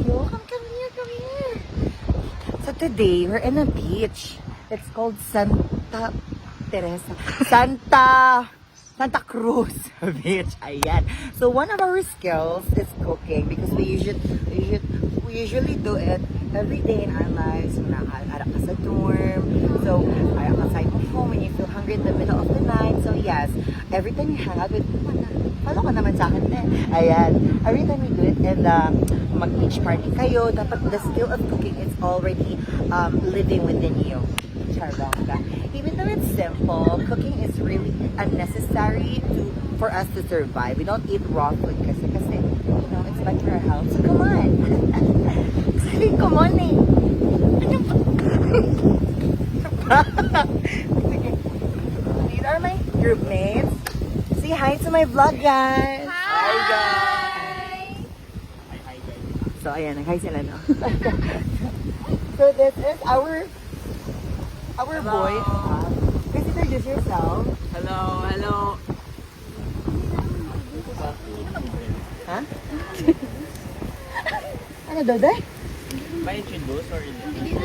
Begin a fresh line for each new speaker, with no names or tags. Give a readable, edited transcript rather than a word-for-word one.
tayo. Come here, come here. So today, we're in a beach. It's called Santa Teresa. Santa Cruz Beach. Ayan. So one of our skills is cooking because we usually do it every day in our lives. Ara ka sa dorm. So, ara ka sa home when you feel hungry in the middle of the night. So yes, every time you hang out with follow ka naman sa akin eh. Ayan. Every time you do it and mag-beach party kayo, dapat the skill of cooking is already living within you. Charongga. Even though it's simple, cooking is really unnecessary for us to survive. We don't eat raw food kasi you know, it's bad for our health. So come on. Sabi, come on eh. Ano ba? These are my group mates. Say hi to my vlog, guys.
Hi guys!
So ayan, hi sila no. So this is our boy. Please introduce yourself.
Hello, hello.
Ha? Ano daw, Day?
Ba introduce or hindi?